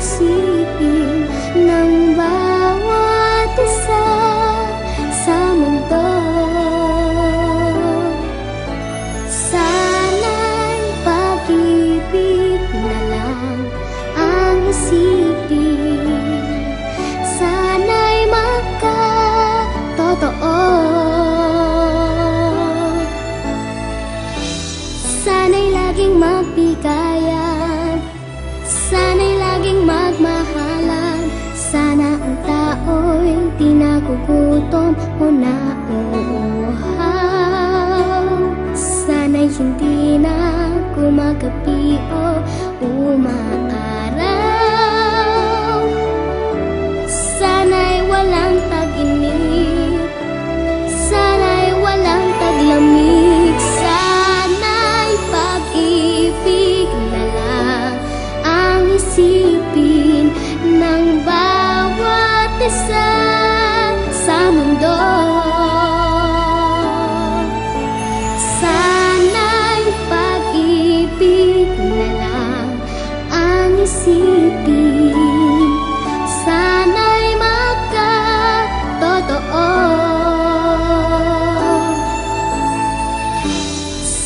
isipin ng bawat isa sa mundo. Sana'y pag-ibig na lang ang isipin, sana'y magkatotoo. Sana'y laging magbigayan, sana'y laging magmahalan. Sana ang tao'y di nagugutom o nauuhaw. Sana'y hindi na gumagabi o umaaraw. Sana'y walang tag-init, sana'y walang taglamig. Sana'y pag-ibig na lang ang isipin ng bawat isa sa mundo. Sana'y pag-ibig na lang ang isipin, sana'y magkatotoo.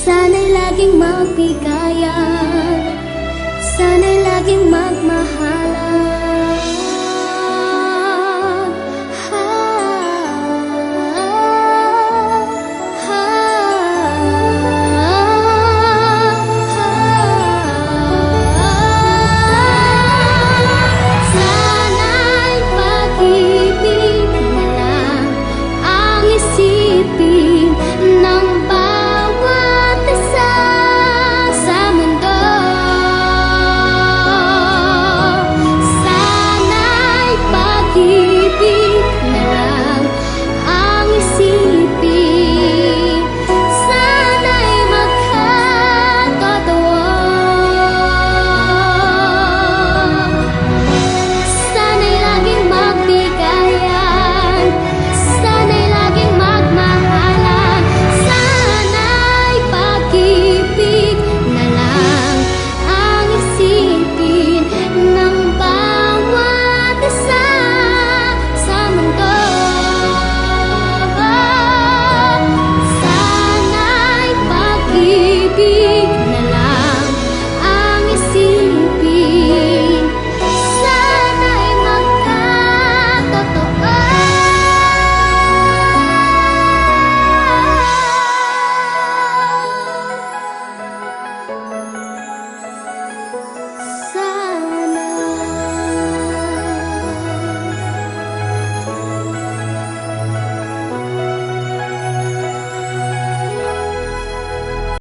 Sana'y laging magbigayan, sana'y laging magmahalan.